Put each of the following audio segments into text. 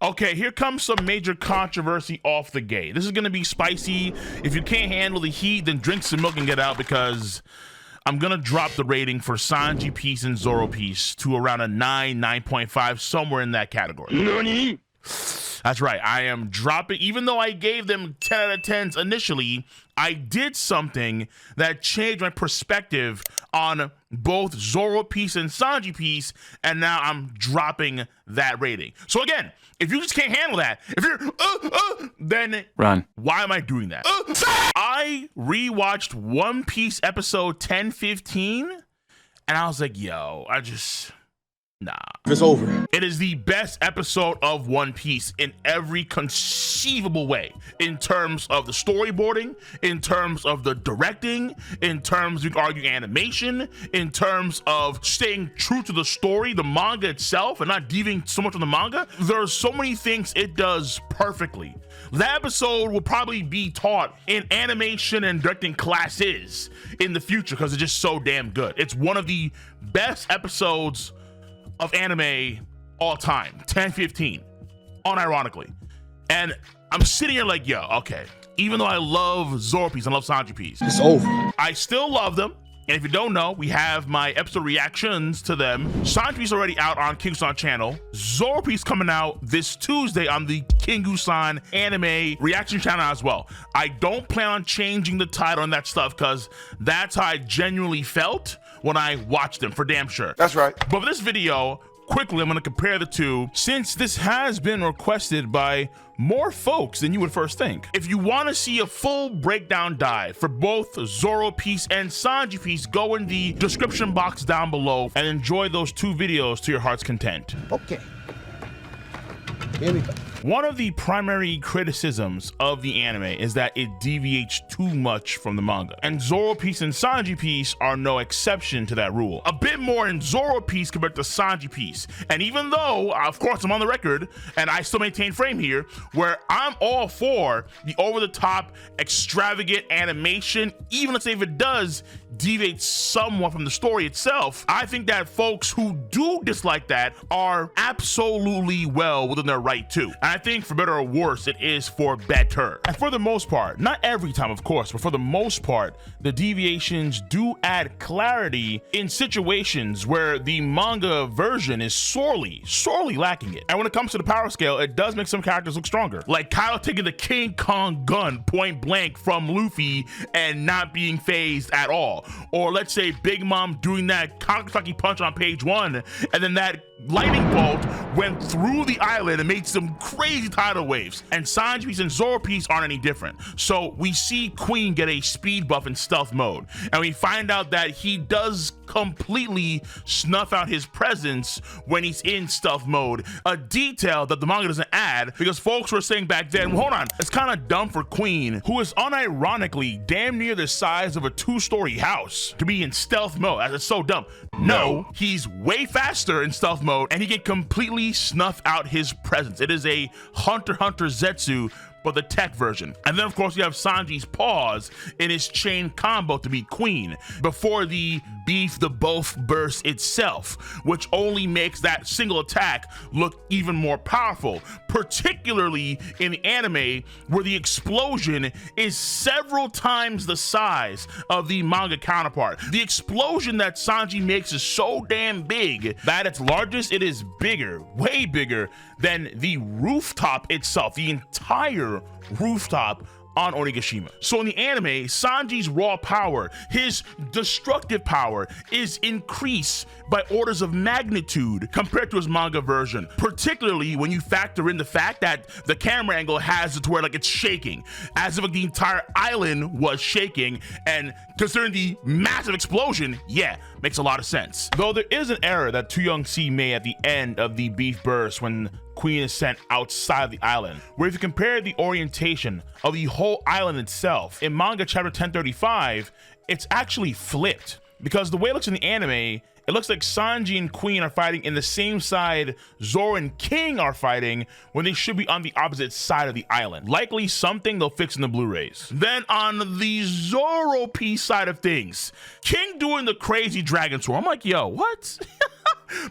Okay, here comes some major controversy off the gate. This is gonna be spicy. If you can't handle the heat, then drink some milk and get out, because I'm gonna drop the rating for Sanji piece and Zoro piece to around a 9.5, somewhere in that category. NANI? That's right, I am dropping, even though I gave them 10 out of 10s initially, I did something that changed my perspective on both Zoro piece and Sanji piece, and now I'm dropping that rating. So again, if you just can't handle that, if you're then Run. Why am I doing that? I rewatched One Piece episode 10-15, and I was like, yo, nah. It's over. It is the best episode of One Piece in every conceivable way. In terms of the storyboarding, in terms of the directing, in terms, you could argue, animation, in terms of staying true to the story, the manga itself, and not deviating so much from the manga. There are so many things it does perfectly. That episode will probably be taught in animation and directing classes in the future because it's just so damn good. It's one of the best episodes of anime all time, 10-15, unironically. And I'm sitting here like, yo, okay, even though I love Zoro piece, I love Sanji piece, It's over. I still love them. And if you don't know, we have my episode reactions to them. Sanji piece already out on Kingu-san channel. Zoro piece coming out this Tuesday on the Kingu-san anime reaction channel as well. I don't plan on changing the title and that stuff because that's how I genuinely felt when I watched them, for damn sure. That's right. But for this video, quickly, I'm gonna compare the two, since this has been requested by more folks than you would first think. If you wanna see a full breakdown dive for both Zoro piece and Sanji piece, go in the description box down below and enjoy those two videos to your heart's content. Okay. Here we go. One of the primary criticisms of the anime is that it deviates too much from the manga, and Zoro piece and Sanji piece are no exception to that rule. A bit more in Zoro piece compared to Sanji piece, and even though, of course, I'm on the record, and I still maintain frame here, where I'm all for the over-the-top, extravagant animation, even let's say if it does deviate somewhat from the story itself, I think that folks who do dislike that are absolutely well within their right to. And I think for better or worse, it is for better. And for the most part, not every time of course, but for the most part, the deviations do add clarity in situations where the manga version is sorely lacking it. And when it comes to the power scale, it does make some characters look stronger. Like Kyle taking the King Kong gun point blank from Luffy and not being phased at all. Or let's say Big Mom doing that Kakusaki punch on page 1, and then that lightning bolt went through the island and made some crazy tidal waves. And Sanji piece and Zoro piece aren't any different. So we see Queen get a speed buff in stealth mode, and we find out that he does completely snuff out his presence when he's in stealth mode, a detail that the manga doesn't add, because folks were saying back then, well, hold on, it's kind of dumb for Queen, who is unironically damn near the size of a 2-story house, to be in stealth mode, as it's so dumb. No, he's way faster in stealth mode, and he can completely snuff out his presence. It is a Hunter x Hunter Zetsu, but the tech version. And then of course you have Sanji's pause in his chain combo to beat Queen before the beef the both burst itself, which only makes that single attack look even more powerful, particularly in the anime where the explosion is several times the size of the manga counterpart. The explosion that Sanji makes is so damn big that at its largest it is bigger, way bigger than the rooftop itself, the entire rooftop on Onigashima. So in the anime, Sanji's raw power, his destructive power, is increased by orders of magnitude compared to his manga version, particularly when you factor in the fact that the camera angle has it to where like it's shaking, as if like the entire island was shaking, and considering the massive explosion, yeah, makes a lot of sense. Though there is an error that Tu Young C made at the end of the beef burst when Queen is sent outside the island, where if you compare the orientation of the whole island itself, in manga chapter 1035, it's actually flipped, because the way it looks in the anime, it looks like Sanji and Queen are fighting in the same side Zoro and King are fighting, when they should be on the opposite side of the island. Likely something they'll fix in the Blu-rays. Then on the Zoro piece side of things, King doing the crazy dragon sword, I'm like, yo, what?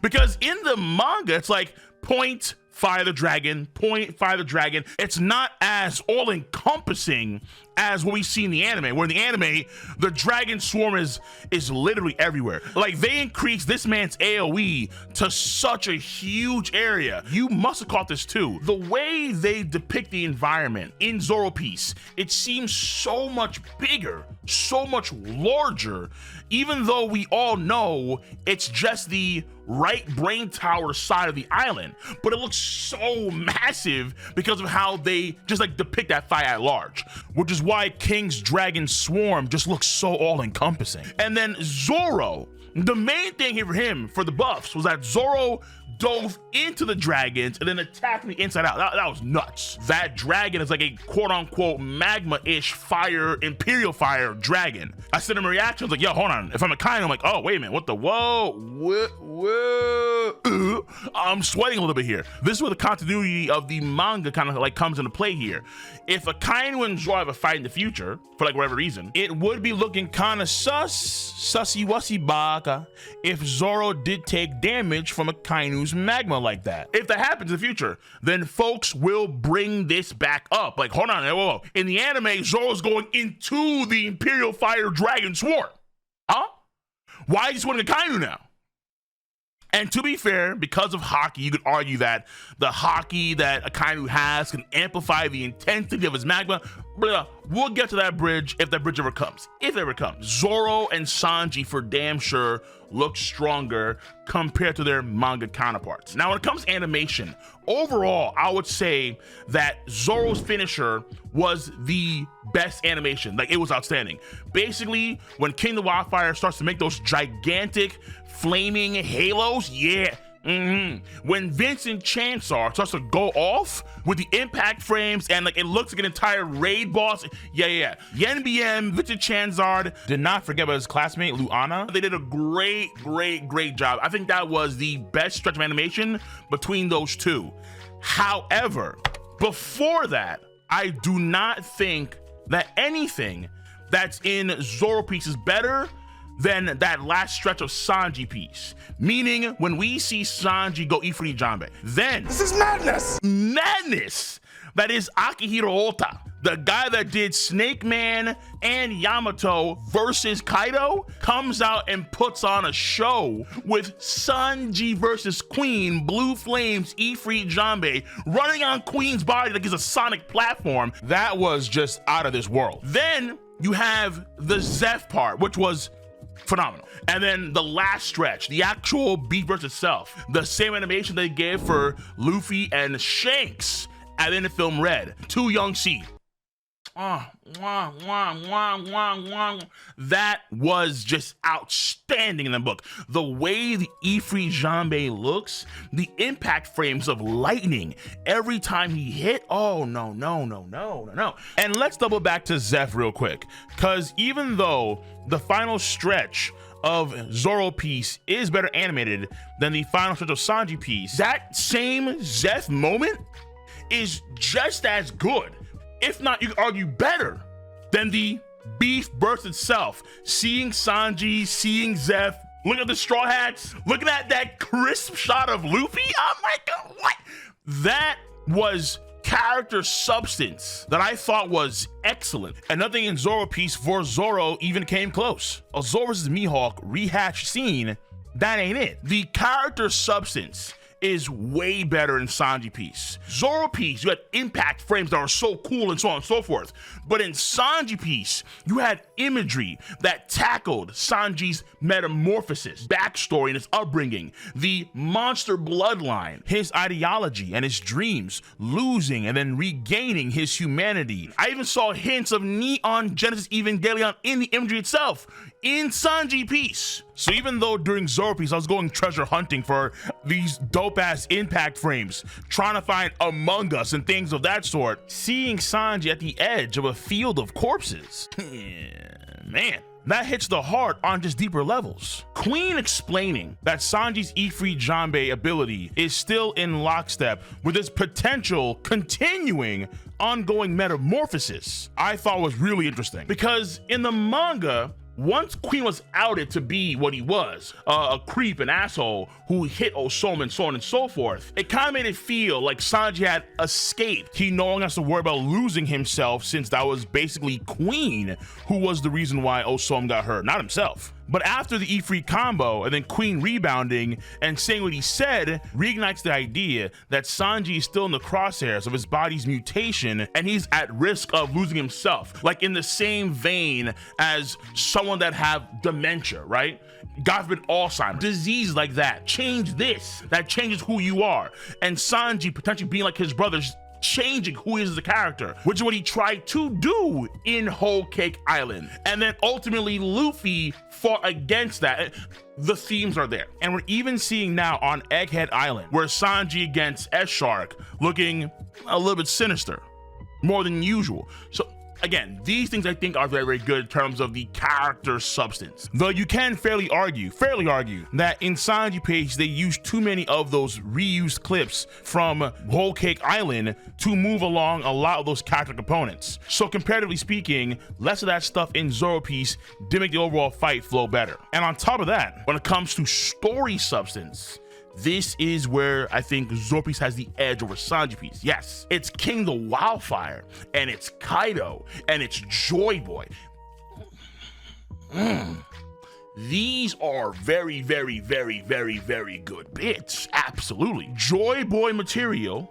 Because in the manga, it's like 0.5 fire the dragon, point, fire the dragon. It's not as all-encompassing as what we see in the anime, where in the anime, the dragon swarm is literally everywhere. Like, they increased this man's AoE to such a huge area. You must have caught this too. The way they depict the environment in Zoro Piece, it seems so much bigger, so much larger, even though we all know it's just the right brain tower side of the island, but it looks so massive because of how they just like depict that fight at large, which is why King's dragon swarm just looks so all-encompassing. And then Zoro, the main thing here for him, for the buffs, was that Zoro dove into the dragons and then attacked me inside out. That was nuts. That dragon is like a quote-unquote magma-ish fire, imperial fire dragon. I sent him a reaction, I was like, yo, hold on. If I'm a kind, I'm like, oh, wait a minute, what the, whoa. I'm sweating a little bit here. This is where the continuity of the manga kind of like comes into play here. If a Kainu and Zoro have a fight in the future, for like whatever reason, it would be looking kind of sussy-wussy baka, if Zoro did take damage from a Kainu's magma like that. If that happens in the future, then folks will bring this back up. Like, hold on, whoa. In the anime, Zoro's going into the Imperial Fire Dragon Swarm. Huh? Why is he swinging a Kainu now? And to be fair, because of hockey, you could argue that the hockey that a Kainu has can amplify the intensity of his magma. But we'll get to that bridge if that bridge ever comes. If it ever comes. Zoro and Sanji for damn sure look stronger compared to their manga counterparts. Now, when it comes to animation, overall, I would say that Zoro's finisher was the best animation. Like, it was outstanding. Basically, when King the Wildfire starts to make those gigantic flaming halos, yeah. When Vincent Chansar starts to go off with the impact frames and like it looks like an entire raid boss, yeah. Yen BM, Vincent Chansard, did not forget about his classmate Luana. They did a great job. I think that was the best stretch of animation between those two. However, before that, I do not think that anything that's in Zoro Piece is better than that last stretch of Sanji Piece. Meaning, when we see Sanji go Ifrit Janbe, then This is madness! Madness! That is Akihiro Ota, the guy that did Snake Man and Yamato versus Kaido, comes out and puts on a show with Sanji versus Queen, Blue Flames, Ifrit Janbe, running on Queen's body like it's a sonic platform. That was just out of this world. Then you have the Zeph part, which was phenomenal. And then the last stretch, the actual beat versus itself, the same animation they gave for Luffy and Shanks at in the film Red, Too Young C. That was just outstanding in the book. The way the Ifrit Janbe looks, the impact frames of lightning every time he hit, oh no. And let's double back to Zeph real quick, because even though the final stretch of Zoro Piece is better animated than the final stretch of Sanji Piece, that same Zeph moment is just as good, if not, you could argue better than the beef burst itself. Seeing Sanji, seeing Zeph, look at the Straw Hats, looking at that crisp shot of Luffy, I'm like, what? That was character substance that I thought was excellent. And nothing in Zoro Piece for Zoro even came close. A Zoro vs. Mihawk rehashed scene, that ain't it. The character substance is way better in Sanji Piece. Zoro Piece, you had impact frames that were so cool and so on and so forth. But in Sanji Piece, you had imagery that tackled Sanji's metamorphosis, backstory and his upbringing, the monster bloodline, his ideology and his dreams, losing and then regaining his humanity. I even saw hints of Neon Genesis Evangelion in the imagery itself in Sanji Piece. So even though during Zoro Piece I was going treasure hunting for these dope ass impact frames, trying to find Among Us and things of that sort, seeing Sanji at the edge of a field of corpses, man, that hits the heart on just deeper levels. Queen explaining that Sanji's Ifrit Janbe ability is still in lockstep with his potential continuing ongoing metamorphosis, I thought was really interesting, because in the manga, once Queen was outed to be what he was, a creep, an asshole who hit Osoma and so on and so forth, it kind of made it feel like Sanji had escaped. He no longer has to worry about losing himself, since that was basically Queen who was the reason why Osoma got hurt, not himself. But after the E-Free combo and then Queen rebounding and saying what he said reignites the idea that Sanji is still in the crosshairs of his body's mutation and he's at risk of losing himself, like in the same vein as someone that have dementia, right? God forbid Alzheimer's, disease like that. Change this, that changes who you are. And Sanji potentially being like his brothers, changing who he is as a character, which is what he tried to do in Whole Cake Island. And then ultimately Luffy fought against that. The themes are there. And we're even seeing now on Egghead Island, where Sanji against S-Shark looking a little bit sinister, more than usual. So again, these things I think are very, very good in terms of the character substance. Though you can fairly argue that in Sanji page, they used too many of those reused clips from Whole Cake Island to move along a lot of those character components. So comparatively speaking, less of that stuff in Zoro piece did make the overall fight flow better. And on top of that, when it comes to story substance, this is where I think Zoro piece has the edge over Sanji piece. Yes, it's King the Wildfire, and it's Kaido, and it's Joy Boy. These are very, very, very, very, very good bits. Absolutely. Joy Boy material,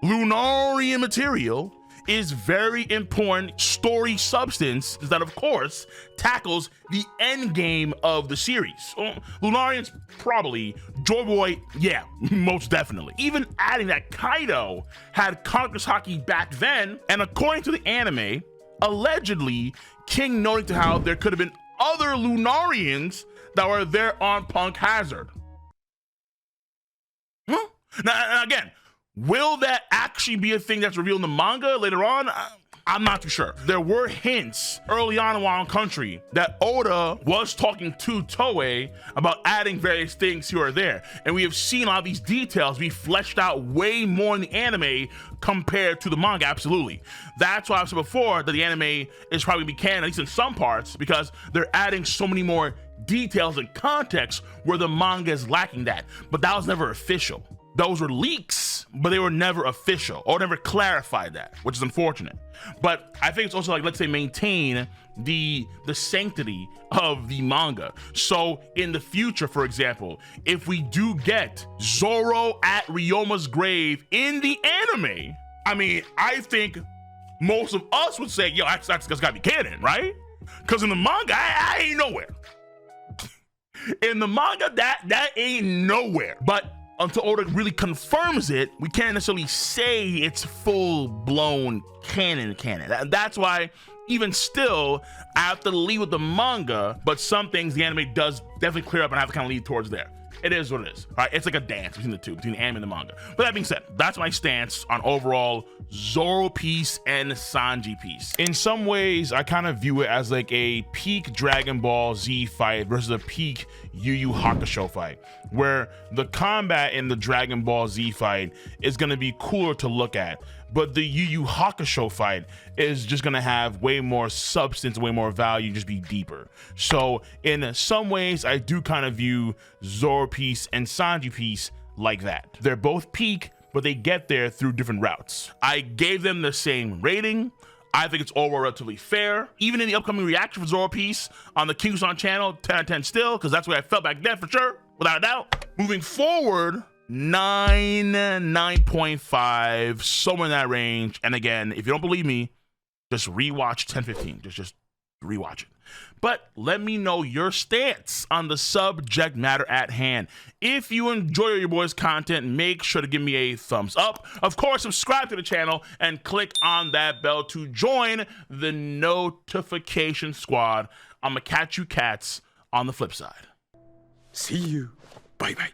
Lunarian material, is very important story substance that of course tackles the end game of the series. Lunarian's probably, Joy Boy, yeah, most definitely. Even adding that Kaido had Conqueror's Haki back then, and according to the anime, allegedly King noting to how there could have been other Lunarians that were there on Punk Hazard. Now again, will that actually be a thing that's revealed in the manga later on? I'm not too sure. There were hints early on in Wano Country that Oda was talking to Toei about adding various things here or there. And we have seen a lot of these details be fleshed out way more in the anime compared to the manga, absolutely. That's why I've said before that the anime is probably gonna be canon, at least in some parts, because they're adding so many more details and context where the manga is lacking that. But that was never official. Those were leaks, but they were never official or never clarified that, which is unfortunate. But I think it's also like, let's say, maintain the sanctity of the manga. So in the future, for example, if we do get Zoro at Ryoma's grave in the anime, I mean, I think most of us would say, yo, that's gotta be canon, right? Because in the manga, I ain't nowhere. In the manga, that ain't nowhere. But until Oda really confirms it, we can't necessarily say it's full-blown canon. That's why, even still, I have to lead with the manga, but some things the anime does definitely clear up and I have to kind of lead towards there. It is what it is. All right, it's like a dance between the two, between the anime and the manga. But that being said, that's my stance on overall Zoro piece and Sanji piece. In some ways, I kind of view it as like a peak Dragon Ball Z fight versus a peak Yu Yu Hakusho fight, where the combat in the Dragon Ball Z fight is going to be cooler to look at, but the Yu Yu Hakusho fight is just going to have way more substance, way more value, just be deeper. So in some ways, I do kind of view Zoro piece and Sanji piece like that. They're both peak, but they get there through different routes. I gave them the same rating. I think it's overall relatively fair. Even in the upcoming reaction for Zoro piece on the Kingu channel, 10 out of 10 still, because that's where I felt back then for sure, without a doubt. Moving forward, 9.5, somewhere in that range. And again, if you don't believe me, just rewatch 10-15. Just rewatch it. But let me know your stance on the subject matter at hand. If you enjoy your boys' content, make sure to give me a thumbs up. Of course, subscribe to the channel and click on that bell to join the notification squad. I'm gonna catch you cats on the flip side. See you. Bye bye.